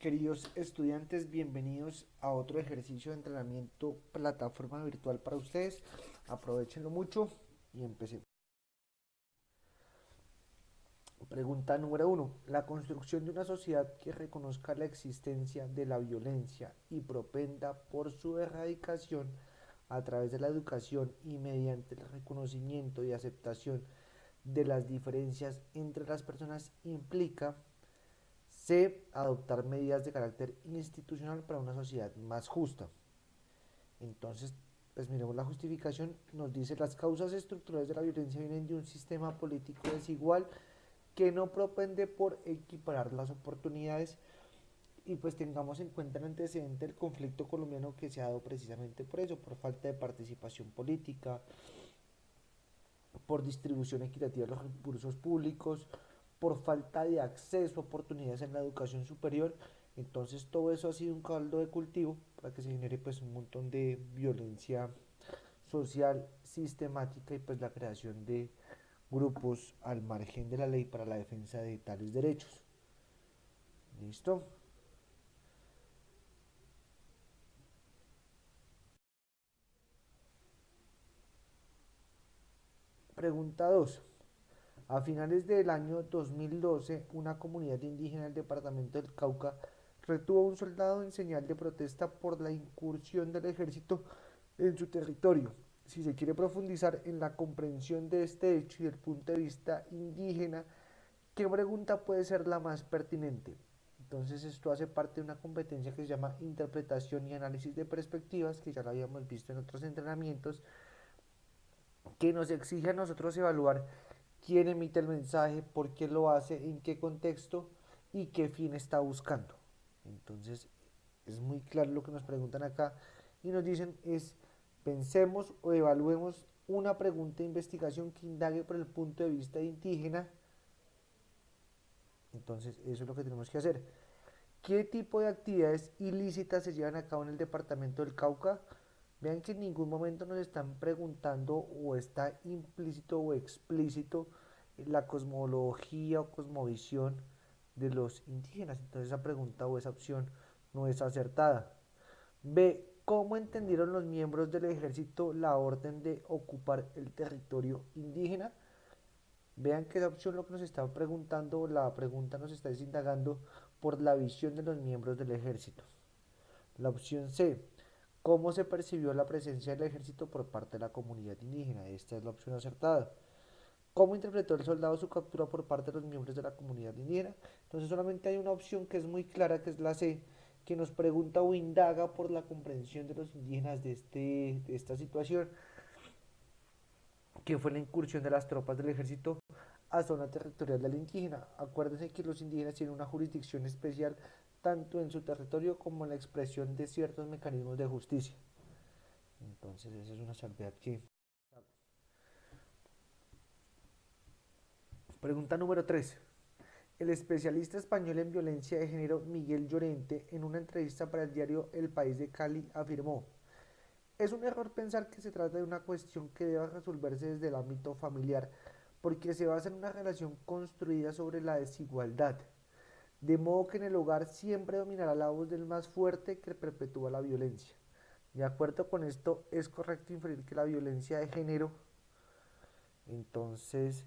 Queridos estudiantes, bienvenidos a otro ejercicio de entrenamiento plataforma virtual para ustedes. Aprovechenlo mucho y empecemos. Pregunta número uno. La construcción de una sociedad que reconozca la existencia de la violencia y propenda por su erradicación a través de la educación y mediante el reconocimiento y aceptación de las diferencias entre las personas implica C. Adoptar medidas de carácter institucional para una sociedad más justa. Entonces, pues miremos la justificación. Nos dice las causas estructurales de la violencia vienen de un sistema político desigual que no propende por equiparar las oportunidades y pues tengamos en cuenta el antecedente del conflicto colombiano que se ha dado precisamente por eso, por falta de participación política, por distribución equitativa de los recursos públicos, por falta de acceso a oportunidades en la educación superior. Entonces todo eso ha sido un caldo de cultivo para que se genere pues un montón de violencia social sistemática y pues la creación de grupos al margen de la ley para la defensa de tales derechos. ¿Listo? Pregunta 2. A finales del año 2012, una comunidad indígena del departamento del Cauca retuvo a un soldado en señal de protesta por la incursión del ejército en su territorio. Si se quiere profundizar en la comprensión de este hecho y del punto de vista indígena, ¿qué pregunta puede ser la más pertinente? Entonces esto hace parte de una competencia que se llama interpretación y análisis de perspectivas, que ya lo habíamos visto en otros entrenamientos, que nos exige a nosotros evaluar quién emite el mensaje, por qué lo hace, en qué contexto y qué fin está buscando. Entonces, es muy claro lo que nos preguntan acá y nos dicen es pensemos o evaluemos una pregunta de investigación que indague por el punto de vista indígena. Entonces, eso es lo que tenemos que hacer. ¿Qué tipo de actividades ilícitas se llevan a cabo en el departamento del Cauca? Vean que en ningún momento nos están preguntando o está implícito o explícito la cosmología o cosmovisión de los indígenas. Entonces esa pregunta o esa opción no es acertada. B. ¿Cómo entendieron los miembros del ejército la orden de ocupar el territorio indígena? Vean que esa opción lo que nos está preguntando, la pregunta nos está indagando por la visión de los miembros del ejército. La opción C. ¿Cómo se percibió la presencia del ejército por parte de la comunidad indígena? Esta es la opción acertada. ¿Cómo interpretó el soldado su captura por parte de los miembros de la comunidad indígena? Entonces solamente hay una opción que es muy clara, que es la C, que nos pregunta o indaga por la comprensión de los indígenas de esta situación, que fue la incursión de las tropas del ejército a zona territorial del indígena. Acuérdense que los indígenas tienen una jurisdicción especial tanto en su territorio como en la expresión de ciertos mecanismos de justicia. Entonces esa es una salvedad que... Pregunta número 3. El especialista español en violencia de género Miguel Llorente, en una entrevista para el diario El País de Cali, afirmó: es un error pensar que se trata de una cuestión que deba resolverse desde el ámbito familiar, porque se basa en una relación construida sobre la desigualdad, de modo que en el hogar siempre dominará la voz del más fuerte que perpetúa la violencia. De acuerdo con esto, es correcto inferir que la violencia de género, entonces,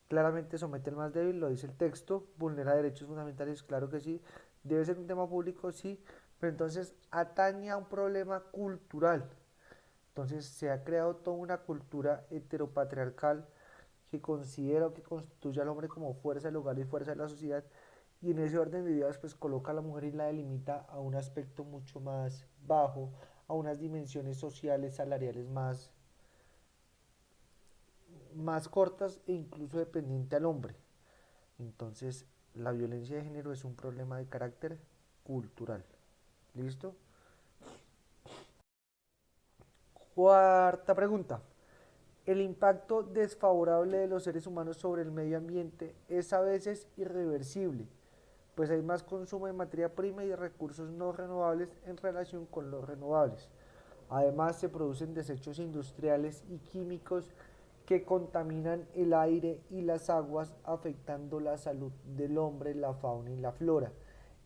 claramente somete al más débil, lo dice el texto, vulnera derechos fundamentales, claro que sí, debe ser un tema público, sí, pero entonces atañe a un problema cultural. Entonces se ha creado toda una cultura heteropatriarcal que considera o que constituye al hombre como fuerza del hogar y fuerza de la sociedad, y en ese orden de ideas pues coloca a la mujer y la delimita a un aspecto mucho más bajo, a unas dimensiones sociales, salariales más cortas e incluso dependiente al hombre. Entonces, la violencia de género es un problema de carácter cultural. ¿Listo? Cuarta pregunta. El impacto desfavorable de los seres humanos sobre el medio ambiente es a veces irreversible, pues hay más consumo de materia prima y de recursos no renovables en relación con los renovables. Además, se producen desechos industriales y químicos que contaminan el aire y las aguas, afectando la salud del hombre, la fauna y la flora.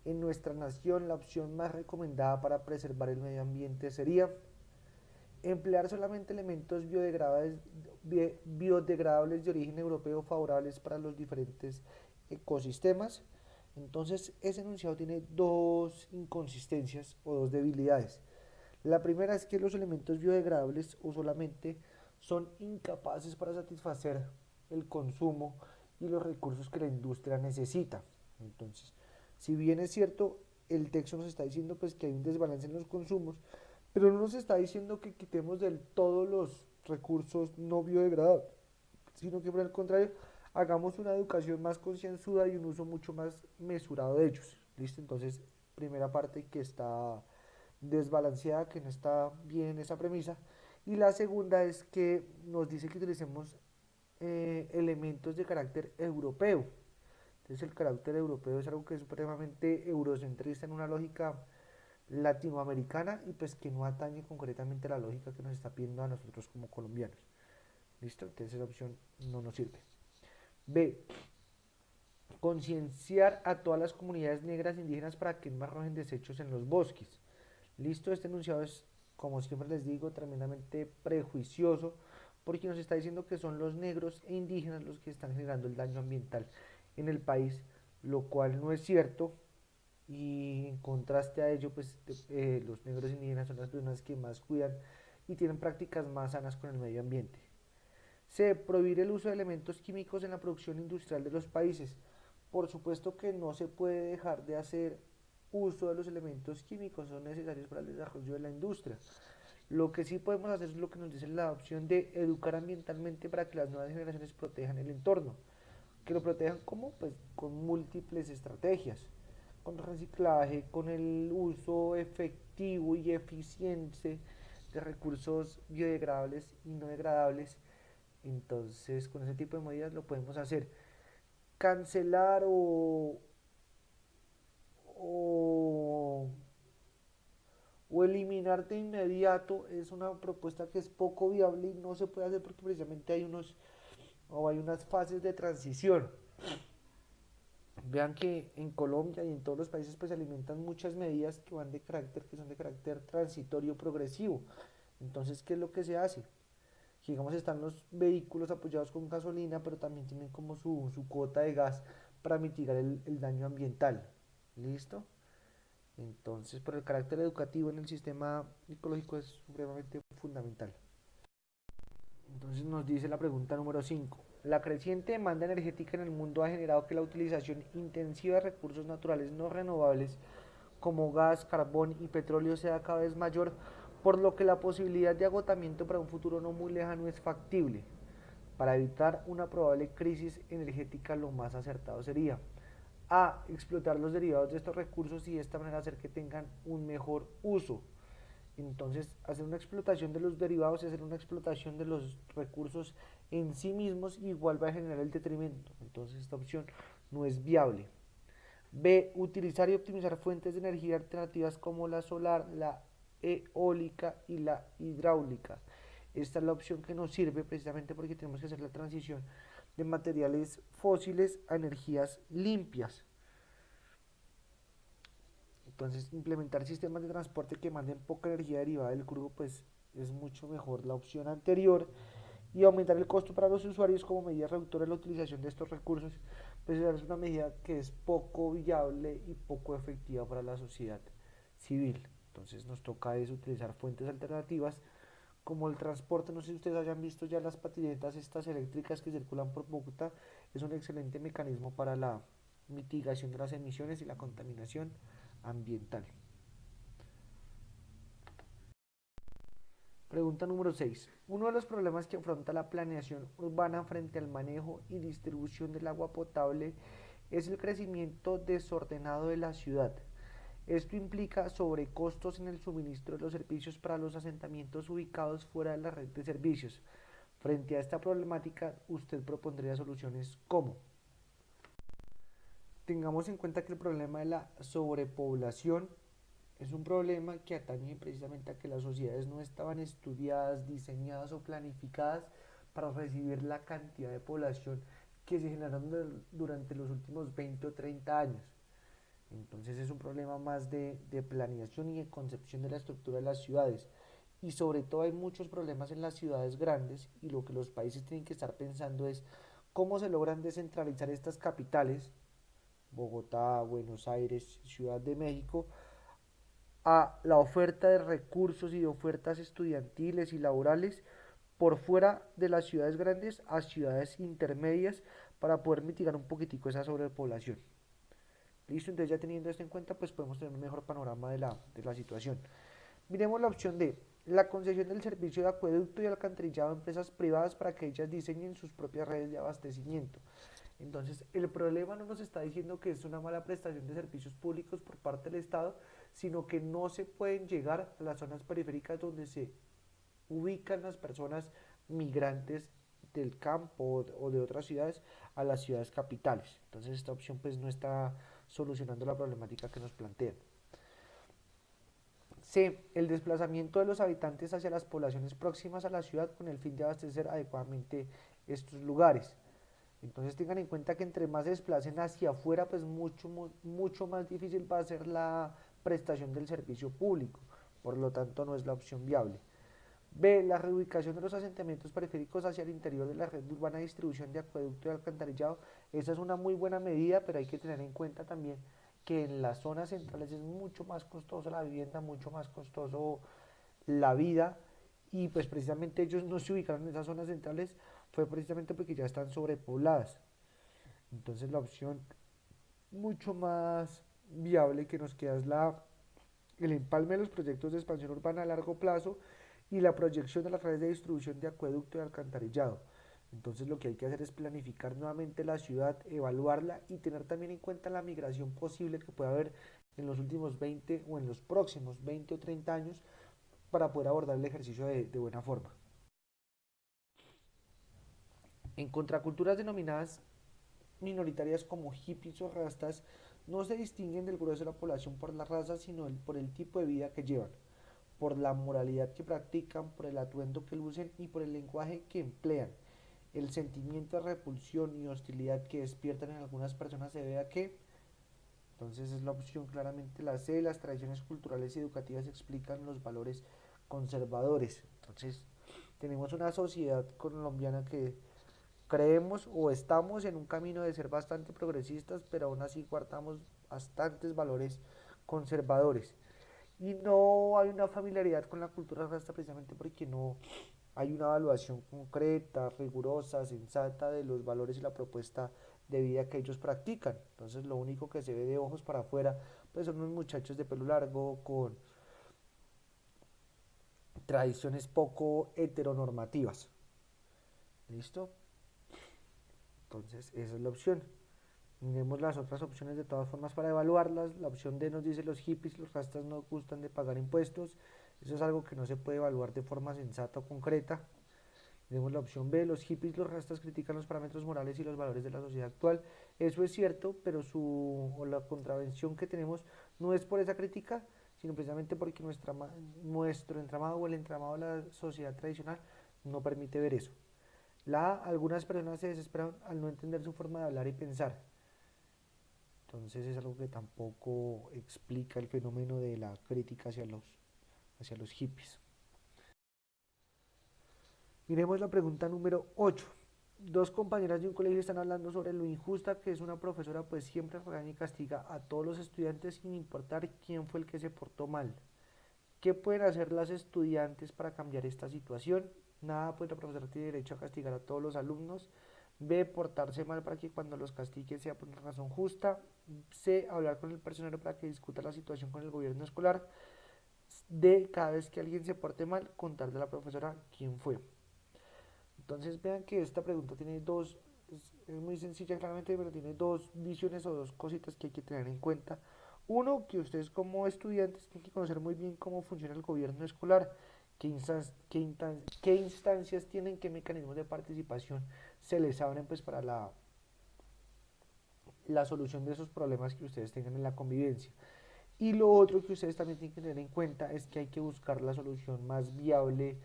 En nuestra nación, la opción más recomendada para preservar el medio ambiente sería emplear solamente elementos biodegradables de origen europeo favorables para los diferentes ecosistemas. Entonces, ese enunciado tiene dos inconsistencias o dos debilidades. La primera es que los elementos biodegradables o solamente son incapaces para satisfacer el consumo y los recursos que la industria necesita. Entonces, si bien es cierto, el texto nos está diciendo pues que hay un desbalance en los consumos, pero no nos está diciendo que quitemos del todo los recursos no biodegradables, sino que por el contrario, hagamos una educación más concienzuda y un uso mucho más mesurado de ellos. ¿Listo? Entonces, primera parte que está desbalanceada, que no está bien esa premisa. Y la segunda es que nos dice que utilicemos elementos de carácter europeo. Entonces el carácter europeo es algo que es supremamente eurocentrista en una lógica latinoamericana y pues que no atañe concretamente a la lógica que nos está pidiendo a nosotros como colombianos. ¿Listo? Entonces esa opción no nos sirve. B. Concienciar a todas las comunidades negras e indígenas para que no arrojen desechos en los bosques. Listo, este enunciado es, como siempre les digo, tremendamente prejuicioso porque nos está diciendo que son los negros e indígenas los que están generando el daño ambiental en el país, lo cual no es cierto. Y en contraste a ello, pues los negros indígenas son las personas que más cuidan y tienen prácticas más sanas con el medio ambiente. C. Prohibir el uso de elementos químicos en la producción industrial de los países. Por supuesto que no se puede dejar de hacer uso de los elementos químicos, son necesarios para el desarrollo de la industria. Lo que sí podemos hacer es lo que nos dice la opción de educar ambientalmente para que las nuevas generaciones protejan el entorno. Que lo protejan como pues con múltiples estrategias, con reciclaje, con el uso efectivo y eficiente de recursos biodegradables y no degradables. Entonces con ese tipo de medidas lo podemos hacer. Cancelar o, o eliminar de inmediato es una propuesta que es poco viable y no se puede hacer porque precisamente hay unas fases de transición. Vean que en Colombia y en todos los países pues se alimentan muchas medidas que son de carácter transitorio progresivo. Entonces, ¿qué es lo que se hace? Digamos, están los vehículos apoyados con gasolina, pero también tienen como su cuota de gas para mitigar el daño ambiental. ¿Listo? Entonces, por el carácter educativo en el sistema ecológico es supremamente fundamental. Entonces nos dice la pregunta número 5. La creciente demanda energética en el mundo ha generado que la utilización intensiva de recursos naturales no renovables como gas, carbón y petróleo sea cada vez mayor, por lo que la posibilidad de agotamiento para un futuro no muy lejano es factible. Para evitar una probable crisis energética, lo más acertado sería a. Explotar los derivados de estos recursos y de esta manera hacer que tengan un mejor uso. Entonces, hacer una explotación de los derivados y hacer una explotación de los recursos en sí mismos igual va a generar el detrimento. Entonces, esta opción no es viable. B. Utilizar y optimizar fuentes de energía alternativas como la solar, la eólica y la hidráulica. Esta es la opción que nos sirve precisamente porque tenemos que hacer la transición de materiales fósiles a energías limpias. Entonces, implementar sistemas de transporte que manden poca energía derivada del crudo, pues es mucho mejor la opción anterior. Y aumentar el costo para los usuarios como medida reductora de la utilización de estos recursos, pues es una medida que es poco viable y poco efectiva para la sociedad civil. Entonces nos toca es utilizar fuentes alternativas como el transporte. No sé si ustedes hayan visto ya las patinetas estas eléctricas que circulan por Bogotá. Es un excelente mecanismo para la mitigación de las emisiones y la contaminación ambiental. Pregunta número 6. Uno de los problemas que afronta la planeación urbana frente al manejo y distribución del agua potable es el crecimiento desordenado de la ciudad. Esto implica sobrecostos en el suministro de los servicios para los asentamientos ubicados fuera de la red de servicios. Frente a esta problemática, usted propondría soluciones como: tengamos en cuenta que el problema de la sobrepoblación es un problema que atañe precisamente a que las sociedades no estaban estudiadas, diseñadas o planificadas para recibir la cantidad de población que se generaron durante los últimos 20 o 30 años. Entonces es un problema más de planeación y de concepción de la estructura de las ciudades. Y sobre todo hay muchos problemas en las ciudades grandes y lo que los países tienen que estar pensando es cómo se logran descentralizar estas capitales, Bogotá, Buenos Aires, Ciudad de México, a la oferta de recursos y de ofertas estudiantiles y laborales por fuera de las ciudades grandes a ciudades intermedias para poder mitigar un poquitico esa sobrepoblación. Listo, entonces ya teniendo esto en cuenta, pues podemos tener un mejor panorama de la situación. Miremos la opción D, la concesión del servicio de acueducto y alcantarillado a empresas privadas para que ellas diseñen sus propias redes de abastecimiento. Entonces, el problema no nos está diciendo que es una mala prestación de servicios públicos por parte del Estado, sino que no se pueden llegar a las zonas periféricas donde se ubican las personas migrantes del campo o de otras ciudades a las ciudades capitales. Entonces, esta opción pues no está solucionando la problemática que nos plantea. C. El desplazamiento de los habitantes hacia las poblaciones próximas a la ciudad con el fin de abastecer adecuadamente estos lugares. Entonces tengan en cuenta que entre más se desplacen hacia afuera, pues mucho más difícil va a ser la prestación del servicio público. Por lo tanto, no es la opción viable. B. La reubicación de los asentamientos periféricos hacia el interior de la red urbana de distribución de acueducto y alcantarillado. Esa es una muy buena medida, pero hay que tener en cuenta también que en las zonas centrales es mucho más costoso la vivienda, mucho más costoso la vida, y pues precisamente ellos no se ubicaron en esas zonas centrales fue precisamente porque ya están sobrepobladas. Entonces la opción mucho más viable que nos queda es el empalme de los proyectos de expansión urbana a largo plazo y la proyección de las redes de distribución de acueducto y alcantarillado. Entonces lo que hay que hacer es planificar nuevamente la ciudad, evaluarla y tener también en cuenta la migración posible que pueda haber en los últimos 20 o en los próximos 20 o 30 años para poder abordar el ejercicio de buena forma. En contraculturas denominadas minoritarias como hippies o rastas, no se distinguen del grueso de la población por la raza, sino por el tipo de vida que llevan, por la moralidad que practican, por el atuendo que lucen y por el lenguaje que emplean. El sentimiento de repulsión y hostilidad que despiertan en algunas personas se debe a que, entonces es la opción claramente la C, las tradiciones culturales y educativas explican los valores conservadores. Entonces tenemos una sociedad colombiana que creemos o estamos en un camino de ser bastante progresistas, pero aún así guardamos bastantes valores conservadores. Y no hay una familiaridad con la cultura rasta precisamente porque no hay una evaluación concreta, rigurosa, sensata de los valores y la propuesta de vida que ellos practican. Entonces lo único que se ve de ojos para afuera pues son unos muchachos de pelo largo con tradiciones poco heteronormativas. ¿Listo? Entonces esa es la opción. Miremos las otras opciones de todas formas para evaluarlas. La opción D nos dice los hippies, los rastas no gustan de pagar impuestos. Eso es algo que no se puede evaluar de forma sensata o concreta. Tenemos la opción B, los hippies, los rastas critican los parámetros morales y los valores de la sociedad actual. Eso es cierto, pero la contravención que tenemos no es por esa crítica, sino precisamente porque nuestro entramado o el entramado de la sociedad tradicional no permite ver eso. Algunas personas se desesperan al no entender su forma de hablar y pensar. Entonces es algo que tampoco explica el fenómeno de la crítica hacia los hippies. Miremos la pregunta número 8. Dos compañeras de un colegio están hablando sobre lo injusta que es una profesora, pues siempre regaña y castiga a todos los estudiantes sin importar quién fue el que se portó mal. ¿Qué pueden hacer las estudiantes para cambiar esta situación? Nada, pues la profesora tiene derecho a castigar a todos los alumnos. B, portarse mal para que cuando los castigue sea por una razón justa. C, hablar con el personal para que discuta la situación con el gobierno escolar. D, cada vez que alguien se porte mal, contarle a la profesora quién fue. Entonces vean que esta pregunta tiene es muy sencilla claramente, pero tiene dos visiones o dos cositas que hay que tener en cuenta. Uno, que ustedes como estudiantes tienen que conocer muy bien cómo funciona el gobierno escolar, qué instancias tienen, qué mecanismos de participación se les abren pues para la solución de esos problemas que ustedes tengan en la convivencia. Y lo otro que ustedes también tienen que tener en cuenta es que hay que buscar la solución más viable,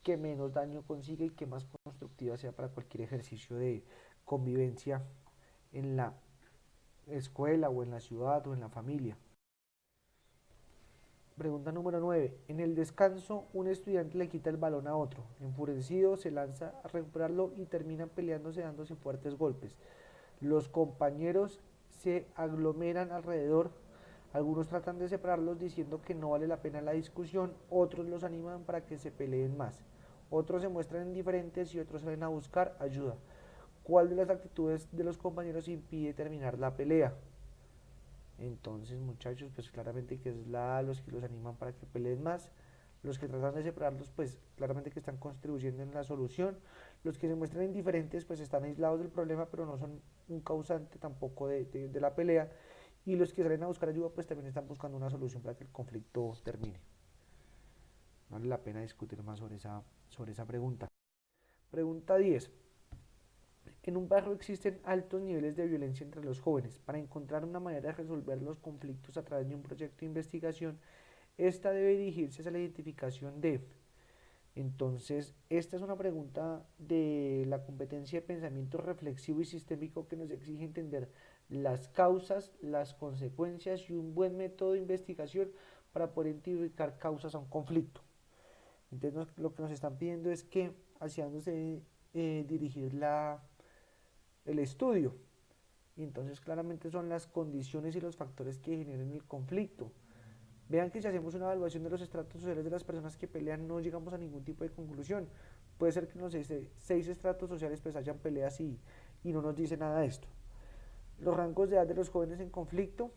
que menos daño consiga y que más constructiva sea para cualquier ejercicio de convivencia en la escuela o en la ciudad o en la familia. Pregunta número 9. En el descanso, un estudiante le quita el balón a otro. Enfurecido, se lanza a recuperarlo y terminan peleándose dándose fuertes golpes. Los compañeros se aglomeran alrededor. Algunos tratan de separarlos diciendo que no vale la pena la discusión, otros los animan para que se peleen más. Otros se muestran indiferentes y otros salen a buscar ayuda. ¿Cuál de las actitudes de los compañeros impide terminar la pelea? Entonces, muchachos, pues claramente que es la A, los que los animan para que peleen más. Los que tratan de separarlos, pues claramente que están contribuyendo en la solución. Los que se muestran indiferentes, pues están aislados del problema, pero no son un causante tampoco de la pelea. Y los que salen a buscar ayuda, pues también están buscando una solución para que el conflicto termine. Vale la pena discutir más sobre esa pregunta. Pregunta 10. En un barrio existen altos niveles de violencia entre los jóvenes. Para encontrar una manera de resolver los conflictos a través de un proyecto de investigación, esta debe dirigirse a la identificación de. Entonces, esta es una pregunta de la competencia de pensamiento reflexivo y sistémico que nos exige entender las causas, las consecuencias y un buen método de investigación para poder identificar causas a un conflicto. Entonces, lo que nos están pidiendo es que hacia dónde se debe dirigir el estudio. Y entonces claramente son las condiciones y los factores que generen el conflicto. Vean que si hacemos una evaluación de los estratos sociales de las personas que pelean no llegamos a ningún tipo de conclusión. Puede ser que en los seis estratos sociales pues hayan peleas y no nos dice nada de esto. Los rangos de edad de los jóvenes en conflicto,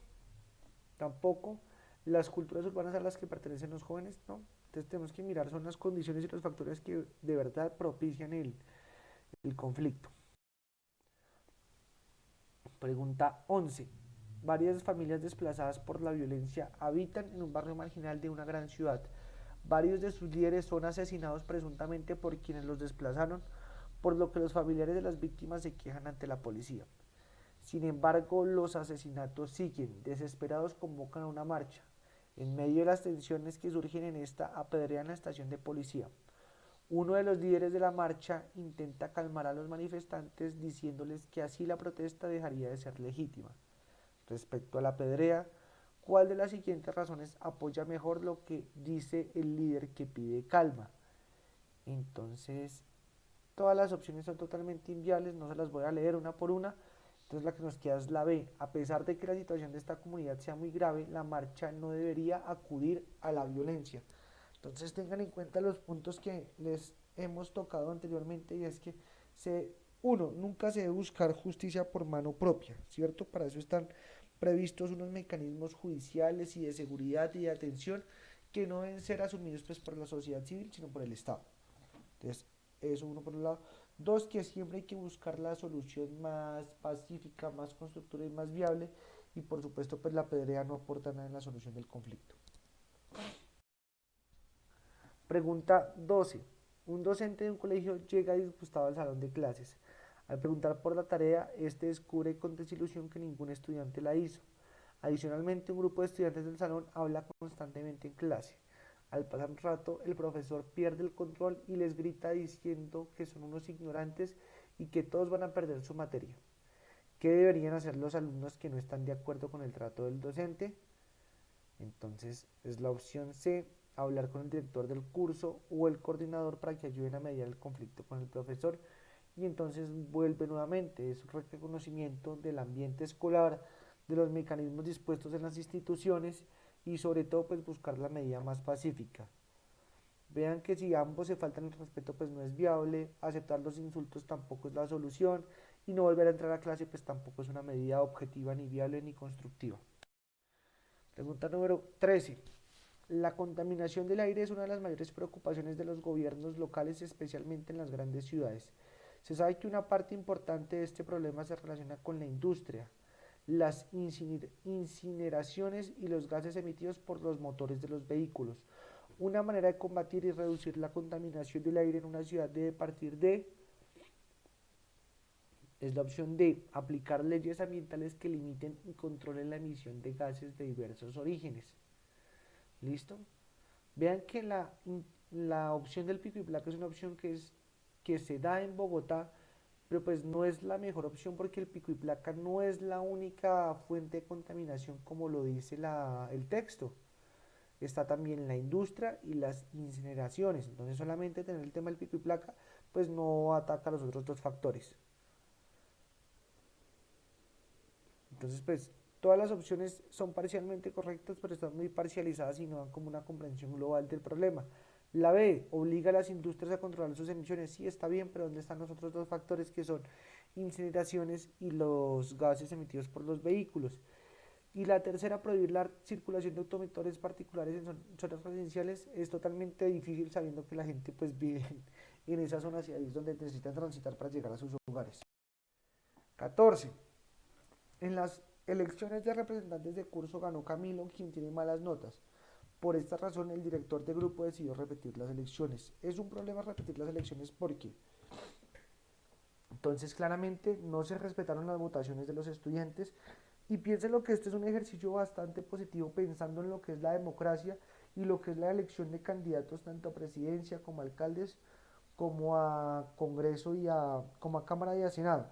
tampoco. Las culturas urbanas a las que pertenecen los jóvenes, no. Entonces tenemos que mirar son las condiciones y los factores que de verdad propician el conflicto. Pregunta 11. Varias familias desplazadas por la violencia habitan en un barrio marginal de una gran ciudad. Varios de sus líderes son asesinados presuntamente por quienes los desplazaron, por lo que los familiares de las víctimas se quejan ante la policía. Sin embargo, los asesinatos siguen. Desesperados convocan a una marcha. En medio de las tensiones que surgen en esta, apedrean la estación de policía. Uno de los líderes de la marcha intenta calmar a los manifestantes diciéndoles que así la protesta dejaría de ser legítima. Respecto a la pedrea, ¿cuál de las siguientes razones apoya mejor lo que dice el líder que pide calma? Entonces, todas las opciones son totalmente inviables, no se las voy a leer una por una. Entonces la que nos queda es la B. A pesar de que la situación de esta comunidad sea muy grave, la marcha no debería acudir a la violencia. Entonces tengan en cuenta los puntos que les hemos tocado anteriormente y es que uno, nunca se debe buscar justicia por mano propia, ¿cierto? Para eso están previstos unos mecanismos judiciales y de seguridad y de atención que no deben ser asumidos pues, por la sociedad civil, sino por el Estado. Entonces, eso uno por un lado. Dos, que siempre hay que buscar la solución más pacífica, más constructiva y más viable. Y por supuesto, pues la pedrea no aporta nada en la solución del conflicto. Pregunta 12. Un docente de un colegio llega disgustado al salón de clases. Al preguntar por la tarea, este descubre con desilusión que ningún estudiante la hizo. Adicionalmente, un grupo de estudiantes del salón habla constantemente en clase. Al pasar un rato, el profesor pierde el control y les grita diciendo que son unos ignorantes y que todos van a perder su materia. ¿Qué deberían hacer los alumnos que no están de acuerdo con el trato del docente? Entonces es la opción C, hablar con el director del curso o el coordinador para que ayuden a mediar el conflicto con el profesor. Y entonces vuelve nuevamente, es un reconocimiento del ambiente escolar, de los mecanismos dispuestos en las instituciones y sobre todo pues buscar la medida más pacífica. Vean que si ambos se faltan el respeto pues no es viable, aceptar los insultos tampoco es la solución y no volver a entrar a clase pues tampoco es una medida objetiva ni viable ni constructiva. Pregunta número 13. La contaminación del aire es una de las mayores preocupaciones de los gobiernos locales, especialmente en las grandes ciudades. Se sabe que una parte importante de este problema se relaciona con la industria, las incineraciones y los gases emitidos por los motores de los vehículos. Una manera de combatir y reducir la contaminación del aire en una ciudad debe partir de es la opción D, aplicar leyes ambientales que limiten y controlen la emisión de gases de diversos orígenes. ¿Listo? Vean que la opción del pico y placa es una opción que se da en Bogotá, pero pues no es la mejor opción porque el pico y placa no es la única fuente de contaminación como lo dice el texto. Está también la industria y las incineraciones. Entonces solamente tener el tema del pico y placa pues no ataca los otros dos factores. Entonces pues todas las opciones son parcialmente correctas, pero están muy parcializadas y no dan como una comprensión global del problema. La B, obliga a las industrias a controlar sus emisiones. Sí, está bien, pero ¿dónde están los otros dos factores que son incineraciones y los gases emitidos por los vehículos? Y la tercera, prohibir la circulación de automotores particulares en zonas residenciales es totalmente difícil sabiendo que la gente pues vive en esas zonas y ahí es donde necesitan transitar para llegar a sus hogares. 14. En las elecciones de representantes de curso ganó Camilo, quien tiene malas notas. Por esta razón, el director de grupo decidió repetir las elecciones. Es un problema repetir las elecciones porque entonces claramente no se respetaron las votaciones de los estudiantes y piénsenlo que este es un ejercicio bastante positivo pensando en lo que es la democracia y lo que es la elección de candidatos tanto a presidencia como a alcaldes como a Congreso como a Cámara y a Senado.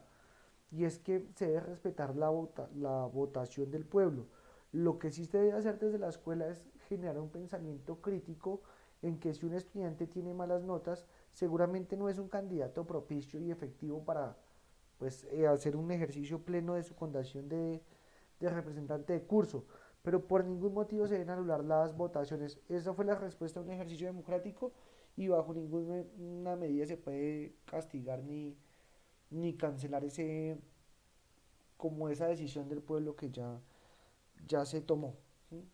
Y es que se debe respetar la votación del pueblo. Lo que sí se debe hacer desde la escuela es generar un pensamiento crítico en que si un estudiante tiene malas notas, seguramente no es un candidato propicio y efectivo para pues, hacer un ejercicio pleno de su condición de representante de curso. Pero por ningún motivo se deben anular las votaciones. Esa fue la respuesta a un ejercicio democrático y bajo ninguna medida se puede castigar ni cancelar como esa decisión del pueblo que ya se tomó. ¿Sí?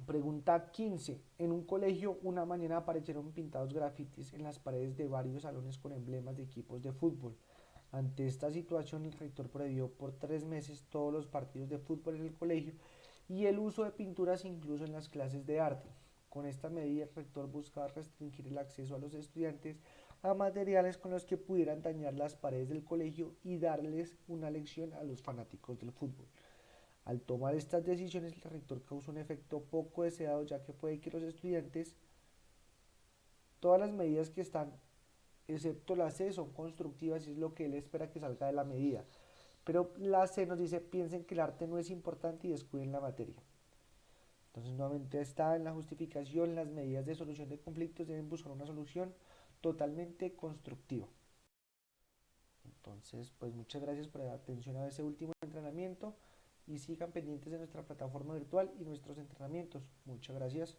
Pregunta 15. En un colegio una mañana aparecieron pintados grafitis en las paredes de varios salones con emblemas de equipos de fútbol. Ante esta situación, el rector prohibió por 3 meses todos los partidos de fútbol en el colegio y el uso de pinturas incluso en las clases de arte. Con esta medida, el rector buscaba restringir el acceso a los estudiantes a materiales con los que pudieran dañar las paredes del colegio y darles una lección a los fanáticos del fútbol. Al tomar estas decisiones, el rector causó un efecto poco deseado, ya que puede que los estudiantes, todas las medidas que están, excepto la C, son constructivas y es lo que él espera que salga de la medida. Pero la C nos dice, piensen que el arte no es importante y descuiden la materia. Entonces, nuevamente está en la justificación, las medidas de solución de conflictos deben buscar una solución totalmente constructiva. Entonces, pues muchas gracias por la atención a ese último entrenamiento y sigan pendientes de nuestra plataforma virtual y nuestros entrenamientos. Muchas gracias.